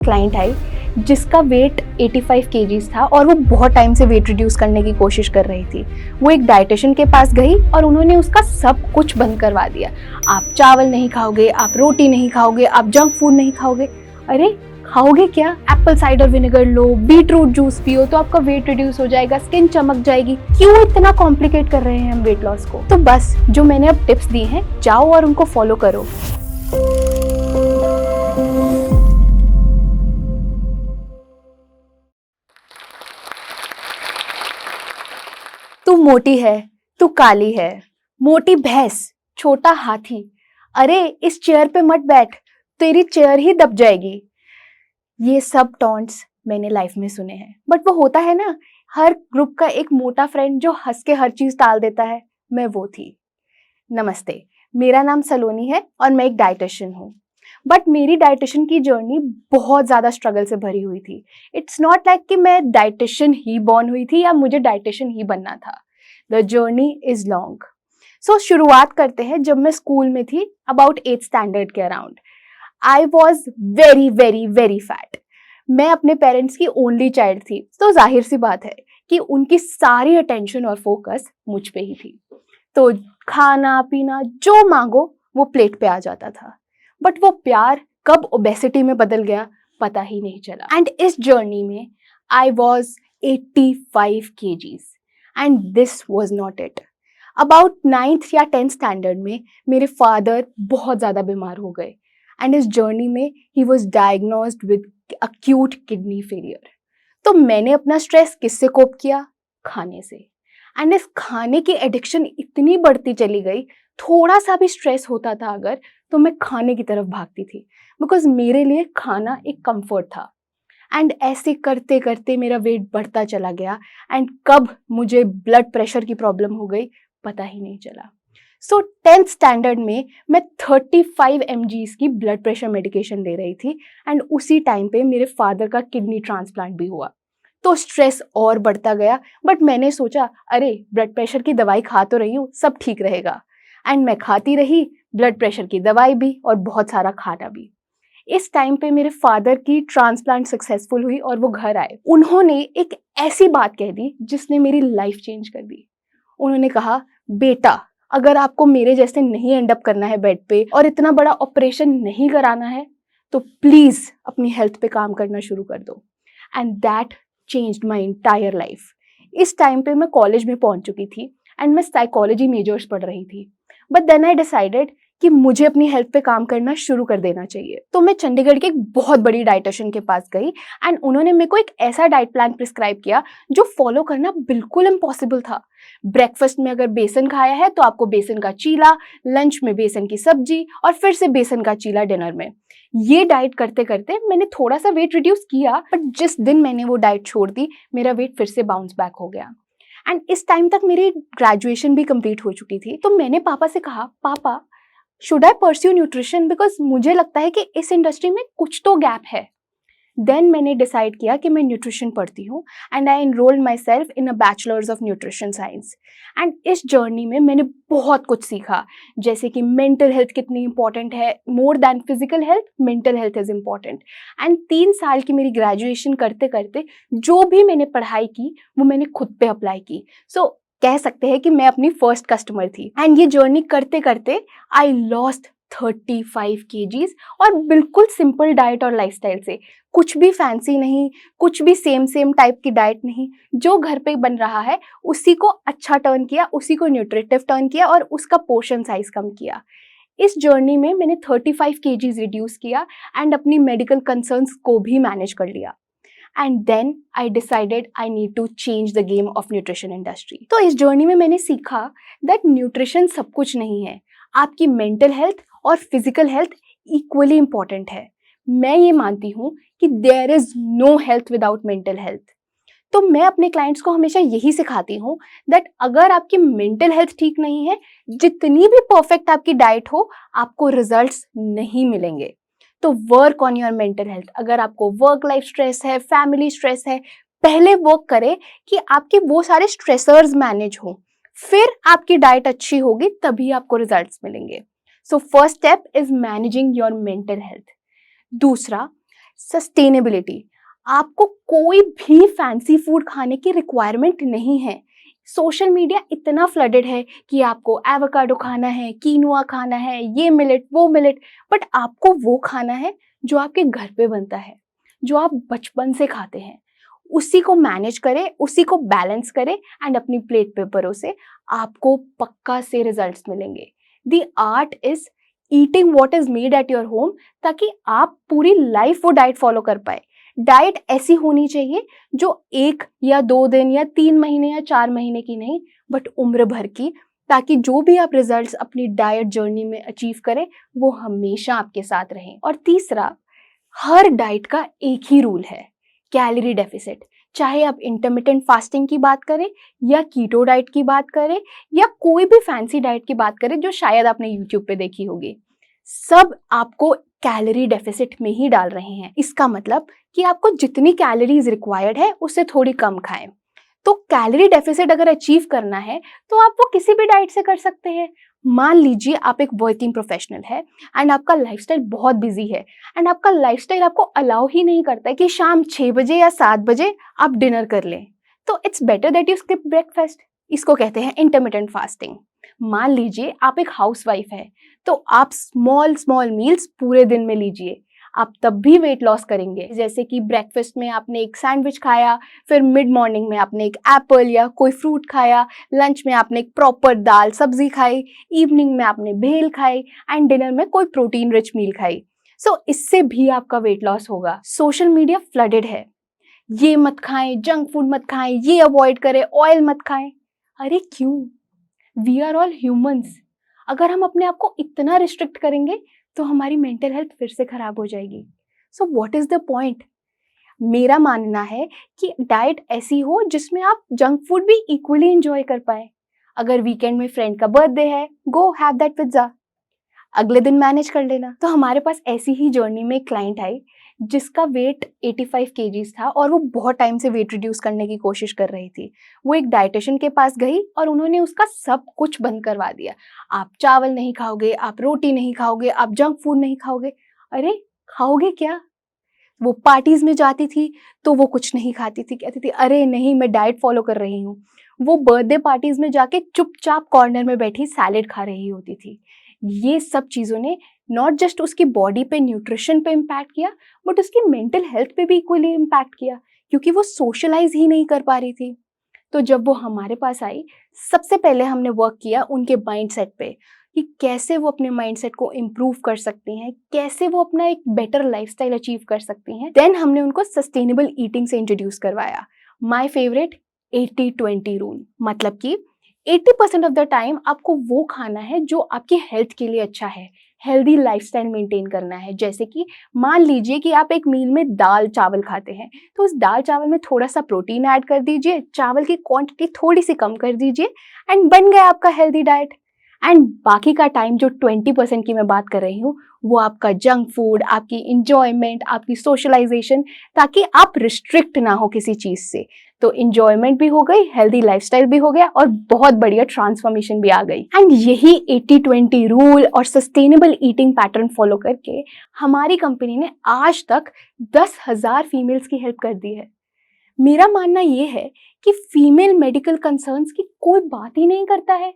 Client I जिसका wait 85 KGs था और वो बहुत टाइम से वेट रिड्यूस करने की कोशिश कर रही थी। वो एक डाइटिशियन के पास गई और उन्होंने उसका सब कुछ बंद करवा दिया। आप चावल नहीं खाओगे, आप रोटी नहीं खाओगे, आप जंक फूड नहीं खाओगे। अरे खाओगे क्या? एप्पल साइडर विनेगर लो, बीटरूट जूस पियो तो आपका वेट रिड्यूस हो जाएगा, स्किन चमक जाएगी। क्यों इतना कॉम्प्लिकेट कर रहे हैं हम वेट लॉस को? तो बस जो मैंने अब टिप्स दी हैं, जाओ और उनको फॉलो करो। तू मोटी है, तू काली है, मोटी भैंस, छोटा हाथी। अरे इस चेयर पे मत बैठ, तेरी चेयर ही दब जाएगी। ये सब टॉन्ट्स मैंने लाइफ में सुने हैं, बट वो होता है ना, हर ग्रुप का एक मोटा फ्रेंड जो हंस के हर चीज टाल देता है। मैं वो थी। नमस्ते, मेरा नाम सलोनी है और मैं एक डाइटिशियन हूँ। बट मेरी डाइटिशियन की जर्नी बहुत ज़्यादा स्ट्रगल से भरी हुई थी। इट्स नॉट लाइक कि मैं डाइटिशियन ही बॉर्न हुई थी या मुझे डाइटिशियन ही बनना था। The journey is long. So शुरुआत करते हैं जब मैं स्कूल में थी, अबाउट 8th स्टैंडर्ड के around. I was very very very fat. मैं अपने पेरेंट्स की ओनली चाइल्ड थी, तो जाहिर सी बात है कि उनकी सारी अटेंशन और फोकस मुझ पे ही थी। तो खाना पीना जो मांगो वो प्लेट पे आ जाता था। बट वो प्यार कब ओबेसिटी में बदल गया पता ही नहीं चला। एंड इस जर्नी में I was 85 KGs and this was not it. About 9th या 10th स्टैंडर्ड में मेरे फादर बहुत ज़्यादा बीमार हो गए एंड इस जर्नी में he was diagnosed with acute kidney failure. तो मैंने अपना स्ट्रेस किससे कोप किया? खाने से। एंड इस खाने की एडिक्शन इतनी बढ़ती चली गई, थोड़ा सा भी स्ट्रेस होता था अगर, तो मैं खाने की तरफ भागती थी, बिकॉज मेरे लिए खाना एक कंफर्ट था। एंड ऐसे करते करते मेरा वेट बढ़ता चला गया एंड कब मुझे ब्लड प्रेशर की प्रॉब्लम हो गई पता ही नहीं चला। सो 10th स्टैंडर्ड में मैं 35 mg की ब्लड प्रेशर मेडिकेशन ले रही थी एंड उसी टाइम पे मेरे फादर का किडनी ट्रांसप्लांट भी हुआ। तो स्ट्रेस और बढ़ता गया, बट मैंने सोचा अरे ब्लड प्रेशर की दवाई खा तो रही हूँ, सब ठीक रहेगा। एंड मैं खाती रही, ब्लड प्रेशर की दवाई भी और बहुत सारा खाना भी। इस टाइम पे मेरे फादर की ट्रांसप्लांट सक्सेसफुल हुई और वो घर आए। उन्होंने एक ऐसी बात कह दी जिसने मेरी लाइफ चेंज कर दी। उन्होंने कहा, बेटा अगर आपको मेरे जैसे नहीं एंड अप करना है बेड पे और इतना बड़ा ऑपरेशन नहीं कराना है तो प्लीज अपनी हेल्थ पे काम करना शुरू कर दो। And that changed my entire life. इस टाइम पे मैं कॉलेज में पहुंच चुकी थी एंड मैं साइकोलॉजी मेजर्स पढ़ रही थी। बट देन आई डिसाइडेड कि मुझे अपनी हेल्थ पे काम करना शुरू कर देना चाहिए। तो मैं चंडीगढ़ के एक बहुत बड़ी डाइटिशियन के पास गई एंड उन्होंने मेरे को एक ऐसा डाइट प्लान प्रिस्क्राइब किया जो फॉलो करना बिल्कुल इम्पॉसिबल था। ब्रेकफास्ट में अगर बेसन खाया है तो आपको बेसन का चीला, लंच में बेसन की सब्जी और फिर से बेसन का चीला डिनर में। ये डाइट करते करते मैंने थोड़ा सा वेट रिड्यूस किया, बट जिस दिन मैंने वो डाइट छोड़ दी मेरा वेट फिर से बाउंस बैक हो गया। एंड इस टाइम तक मेरी ग्रेजुएशन भी कंप्लीट हो चुकी थी। तो मैंने पापा से कहा, पापा should I pursue nutrition, because मुझे लगता है कि इस इंडस्ट्री में कुछ तो गैप है। देन मैंने डिसाइड किया कि मैं न्यूट्रिशन पढ़ती हूँ and I enrolled my self in a bachelors of nutrition science. And इस जर्नी में मैंने बहुत कुछ सीखा, जैसे कि मेंटल हेल्थ कितनी इंपॉर्टेंट है। More than physical health, mental health is important. And 3 साल की मेरी ग्रेजुएशन करते करते जो भी मैंने पढ़ाई की वो मैंने खुद पे अप्लाई की। सो कह सकते हैं कि मैं अपनी फर्स्ट कस्टमर थी। एंड ये जर्नी करते करते आई लॉस्ट 35 केजीज और बिल्कुल सिंपल डाइट और लाइफस्टाइल से। कुछ भी फैंसी नहीं, कुछ भी सेम टाइप की डाइट नहीं, जो घर पे बन रहा है उसी को अच्छा टर्न किया, उसी को न्यूट्रिटिव टर्न किया और उसका पोर्शन साइज कम किया। इस जर्नी में मैंने 35 केजीज रिड्यूस किया एंड अपनी मेडिकल कंसर्न्स को भी मैनेज कर लिया। And then I decided I need to change the game of nutrition industry. तो इस जर्नी में मैंने सीखा दैट न्यूट्रिशन सब कुछ नहीं है। आपकी मेंटल हेल्थ और फिजिकल हेल्थ इक्वली इंपॉर्टेंट है। मैं ये मानती हूँ कि there is no health without mental health. तो मैं अपने क्लाइंट्स को हमेशा यही सिखाती हूँ दैट अगर आपकी मेंटल हेल्थ ठीक नहीं है, जितनी भी परफेक्ट आपकी डाइट हो, आपको रिजल्ट्स नहीं मिलेंगे। तो work on your mental health. अगर आपको वर्क लाइफ स्ट्रेस है, फैमिली स्ट्रेस है, पहले वर्क करें कि आपके वो सारे स्ट्रेसर्स मैनेज हो, फिर आपकी डाइट अच्छी होगी, तभी आपको रिजल्ट्स मिलेंगे। So first step is managing your mental health. दूसरा, सस्टेनेबिलिटी, आपको कोई भी फैंसी फूड खाने की रिक्वायरमेंट नहीं है। सोशल मीडिया इतना फ्लडेड है कि आपको एवोकाडो खाना है, कीनुआ खाना है, ये मिलेट वो मिलेट, बट आपको वो खाना है जो आपके घर पे बनता है, जो आप बचपन से खाते हैं। उसी को मैनेज करें, उसी को बैलेंस करें एंड अपनी प्लेट पे परोसे, आपको पक्का से रिजल्ट्स मिलेंगे। The art is eating what is made at your home, ताकि आप पूरी लाइफ वो डाइट फॉलो कर पाए। डाइट ऐसी होनी चाहिए जो 1 या 2 दिन या 3 महीने या 4 महीने की नहीं, बट उम्र भर की, ताकि जो भी आप रिजल्ट्स अपनी डाइट जर्नी में अचीव करें वो हमेशा आपके साथ रहें। और तीसरा, हर डाइट का एक ही रूल है, कैलोरी डेफिसिट। चाहे आप इंटरमिटेंट फास्टिंग की बात करें या कीटो डाइट की बात करें या कोई भी फैंसी डाइट की बात करें जो शायद आपने यूट्यूब पे देखी होगी, सब आपको कैलोरी डेफिसिट में ही डाल रहे हैं। इसका मतलब कि आपको जितनी कैलोरीज रिक्वायर्ड है उससे थोड़ी कम खाएं। तो कैलोरी डेफिसिट अगर अचीव करना है तो आप वो किसी भी डाइट से कर सकते हैं। मान लीजिए आप एक वर्किंग प्रोफेशनल है एंड आपका लाइफस्टाइल बहुत बिजी है एंड आपका लाइफस्टाइल आपको अलाउ ही नहीं करता है कि शाम 6 बजे या 7 बजे आप डिनर कर लें, तो it's better that you skip breakfast. इसको कहते हैं इंटरमिटेंट फास्टिंग। मान लीजिए आप एक हाउसवाइफ है, तो आप स्मॉल स्मॉल मील्स पूरे दिन में लीजिए, आप तब भी वेट लॉस करेंगे। जैसे कि ब्रेकफास्ट में आपने एक सैंडविच खाया, फिर मिड मॉर्निंग में आपने एक एप्पल या कोई फ्रूट खाया, लंच में आपने एक प्रॉपर दाल सब्जी खाई, इवनिंग में आपने भेल खाई एंड डिनर में कोई प्रोटीन रिच मील खाई। सो इससे भी आपका वेट लॉस होगा। सोशल मीडिया फ्लडेड है, ये मत खाएं, जंक फूड मत खाएं, ये अवॉइड करें, ऑयल मत खाएं। अरे क्यों? We are all humans. अगर हम अपने आप को इतना रिस्ट्रिक्ट करेंगे तो हमारी मेंटल हेल्थ फिर से खराब हो जाएगी। So what is the point? मेरा मानना है कि डाइट ऐसी हो जिसमें आप जंक फूड भी इक्वली एंजॉय कर पाए। अगर वीकेंड में फ्रेंड का बर्थडे है, गो हैव दैट पिज्जा, अगले दिन मैनेज कर लेना। तो हमारे पास ऐसी ही जर्नी में एक क्लाइंट आई जिसका वेट 85 केजीज था और वो बहुत टाइम से वेट रिड्यूस करने की कोशिश कर रही थी। वो एक डाइटिशियन के पास गई और उन्होंने उसका सब कुछ बंद करवा दिया। आप चावल नहीं खाओगे, आप रोटी नहीं खाओगे, आप जंक फूड नहीं खाओगे। अरे खाओगे क्या? वो पार्टीज में जाती थी तो वो कुछ नहीं खाती थी, कहती थी अरे नहीं मैं डाइट फॉलो कर रही हूँ। वो बर्थडे पार्टीज में जाके चुपचाप कॉर्नर में बैठी सैलेड खा रही होती थी। ये सब चीज़ों ने नॉट जस्ट उसकी बॉडी पे न्यूट्रिशन पे इम्पैक्ट किया, बट उसकी मेंटल हेल्थ पे भी इक्वली इम्पैक्ट किया, क्योंकि वो सोशलाइज ही नहीं कर पा रही थी। तो जब वो हमारे पास आई, सबसे पहले हमने वर्क किया उनके माइंडसेट पे कि कैसे वो अपने माइंडसेट को इम्प्रूव कर सकती हैं, कैसे वो अपना एक बेटर लाइफस्टाइल अचीव कर सकती हैं। देन हमने उनको सस्टेनेबल ईटिंग से इंट्रोड्यूस करवाया। माय फेवरेट 80-20 रूल, मतलब कि 80% ऑफ द टाइम आपको वो खाना है जो आपकी हेल्थ के लिए अच्छा है, हेल्दी लाइफस्टाइल मेंटेन करना है। जैसे कि मान लीजिए कि आप एक मील में दाल चावल खाते हैं, तो उस दाल चावल में थोड़ा सा प्रोटीन ऐड कर दीजिए, चावल की क्वांटिटी थोड़ी सी कम कर दीजिए एंड बन गया आपका हेल्दी डाइट। एंड बाकी का टाइम जो 20% की मैं बात कर रही हूँ, वो आपका जंक फूड, आपकी इंजॉयमेंट, आपकी सोशलाइजेशन, ताकि आप रिस्ट्रिक्ट ना हो किसी चीज़ से। तो इंजॉयमेंट भी हो गई, हेल्दी लाइफस्टाइल भी हो गया और बहुत बढ़िया ट्रांसफॉर्मेशन भी आ गई। एंड यही 80-20 रूल और सस्टेनेबल ईटिंग पैटर्न फॉलो करके हमारी कंपनी ने आज तक 10,000 फीमेल्स की हेल्प कर दी है। मेरा मानना ये है कि फीमेल मेडिकल कंसर्न्स की कोई बात ही नहीं करता है।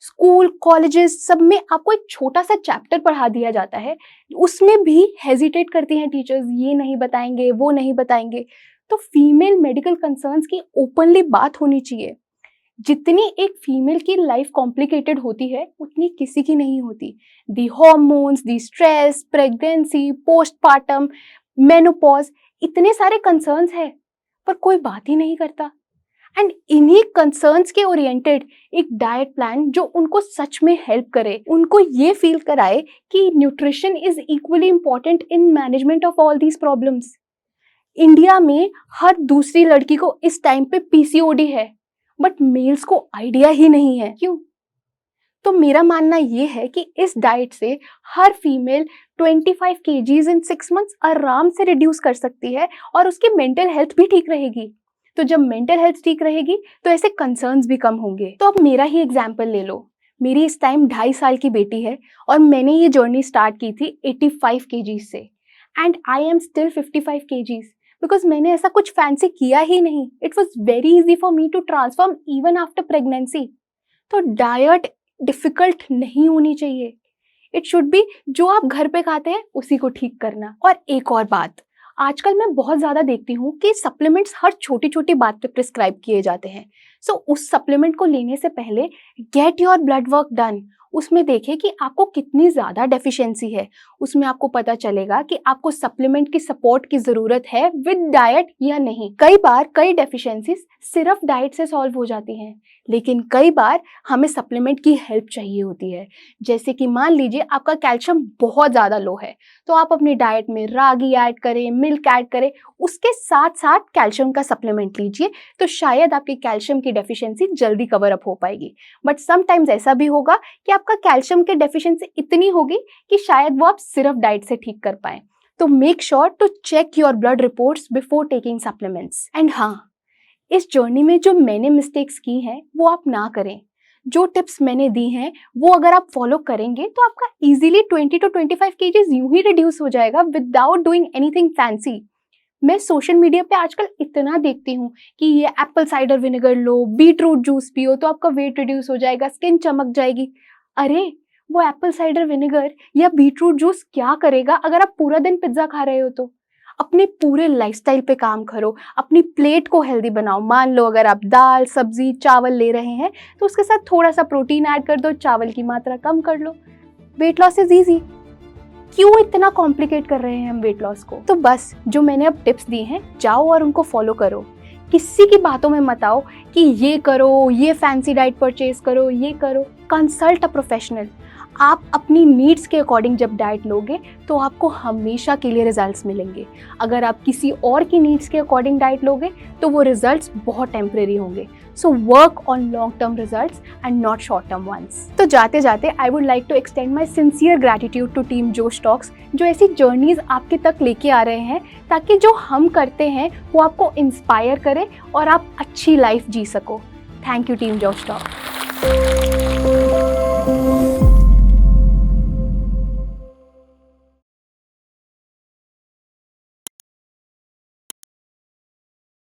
स्कूल कॉलेजेस सब में आपको एक छोटा सा चैप्टर पढ़ा दिया जाता है, उसमें भी हेजिटेट करती हैं टीचर्स, ये नहीं बताएंगे वो नहीं बताएंगे। तो फीमेल मेडिकल कंसर्न्स की ओपनली बात होनी चाहिए। जितनी एक फीमेल की लाइफ कॉम्प्लिकेटेड होती है उतनी किसी की नहीं होती। दी हॉर्मोन्स, दी स्ट्रेस, प्रेगनेंसी, पोस्टपार्टम, मेनोपॉज, इतने सारे कंसर्न्स है पर कोई बात ही नहीं करता। एंड इन्हीं कंसर्न्स के ओरिएंटेड एक डाइट प्लान जो उनको सच में हेल्प करे, उनको ये फील कराए कि nutrition is equally important in management of all these problems. India में हर दूसरी लड़की को इस टाइम पे पीसीओडी है, बट मेल्स को आइडिया ही नहीं है। क्यों? तो मेरा मानना ये है कि इस डाइट से हर फीमेल 25 केजीज इन 6 मंथ्स आराम से रिड्यूस कर सकती है और उसकी मेंटल हेल्थ भी ठीक रहेगी। तो जब मेंटल हेल्थ ठीक रहेगी तो ऐसे कंसर्न्स भी कम होंगे। तो अब मेरा ही एग्जाम्पल ले लो। मेरी इस टाइम 2.5 साल की बेटी है और मैंने ये जर्नी स्टार्ट की थी 85 केजी से। And I am still 55 kgs because मैंने ऐसा कुछ फैंसी किया ही नहीं. It was very easy for me to transform even after pregnancy. तो डाइट डिफिकल्ट नहीं होनी चाहिए. इट शुड बी जो आप घर पे खाते हैं उसी को ठीक करना. और एक और बात, आजकल मैं बहुत ज़्यादा देखती हूँ कि सप्लीमेंट्स हर छोटी छोटी बात पे प्रिस्क्राइब किए जाते हैं. सो उस सप्लीमेंट को लेने से पहले get your blood work done. उसमें देखें कि आपको कितनी ज़्यादा डेफिशिएंसी है. उसमें आपको पता चलेगा कि आपको सप्लीमेंट की सपोर्ट की ज़रूरत है विद डाइट या नहीं. कई बार कई डेफिशिएंसीज सिर्फ डाइट से सॉल्व हो जाती हैं, लेकिन कई बार हमें सप्लीमेंट की हेल्प चाहिए होती है. जैसे कि मान लीजिए आपका कैल्शियम बहुत ज़्यादा लो है, तो आप अपनी डाइट में रागी ऐड करें, मिल्क ऐड करें, उसके साथ साथ कैल्शियम का सप्लीमेंट लीजिए, तो शायद आपकी कैल्शियम की डेफिशिएंसी जल्दी कवर अप हो पाएगी. बट समटाइम्स ऐसा भी होगा कि आपका कैल्शियम की डेफिशिएंसी इतनी होगी कि शायद वो आप सिर्फ डाइट से ठीक कर पाएं. तो make sure to check your blood reports before taking supplements. And हाँ, इस जर्नी में जो मैंने मिस्टेक्स की हैं वो आप ना करें. जो टिप्स मैंने दी हैं वो अगर आप फॉलो करेंगे तो आपका इजीली 20 to 25 kgs यूं ही रिड्यूस हो जाएगा विदाउट डूइंग एनीथिंग फैंसी. मैं सोशल मीडिया पे आजकल इतना देखती हूँ कि ये एप्पल साइडर विनेगर लो, बीटरूट जूस पियो तो आपका वेट रिड्यूस हो जाएगा, स्किन चमक जाएगी. अरे वो एप्पल साइडर विनेगर या बीटरूट जूस क्या करेगा अगर आप पूरा दिन पिज्जा खा रहे हो. तो अपने पूरे लाइफस्टाइल पे काम करो, अपनी प्लेट को हेल्दी बनाओ. मान लो अगर आप दाल, सब्जी, चावल ले रहे हैं तो उसके साथ थोड़ा सा प्रोटीन ऐड कर दो, चावल की मात्रा कम कर लो. Weight loss is easy. क्यों इतना कॉम्प्लिकेट कर रहे हैं हम वेट लॉस को? तो बस जो मैंने अब टिप्स दी हैं जाओ और उनको फॉलो करो. किसी की बातों में मत आओ कि ये करो, ये फैंसी डाइट परचेज करो, ये करो. Consult a professional. आप अपनी नीड्स के अकॉर्डिंग जब डाइट लोगे तो आपको हमेशा के लिए रिजल्ट्स मिलेंगे. अगर आप किसी और की नीड्स के अकॉर्डिंग डाइट लोगे तो वो रिजल्ट्स बहुत टेम्परेरी होंगे. So work on long term results and not short term ones. तो जाते जाते I would like to extend my sincere gratitude to team Josh Talks, जो ऐसी जर्नीज आपके तक लेके आ रहे हैं ताकि जो हम करते हैं वो आपको इंस्पायर करे और आप अच्छी लाइफ जी सको. थैंक यू टीम जोश टॉक.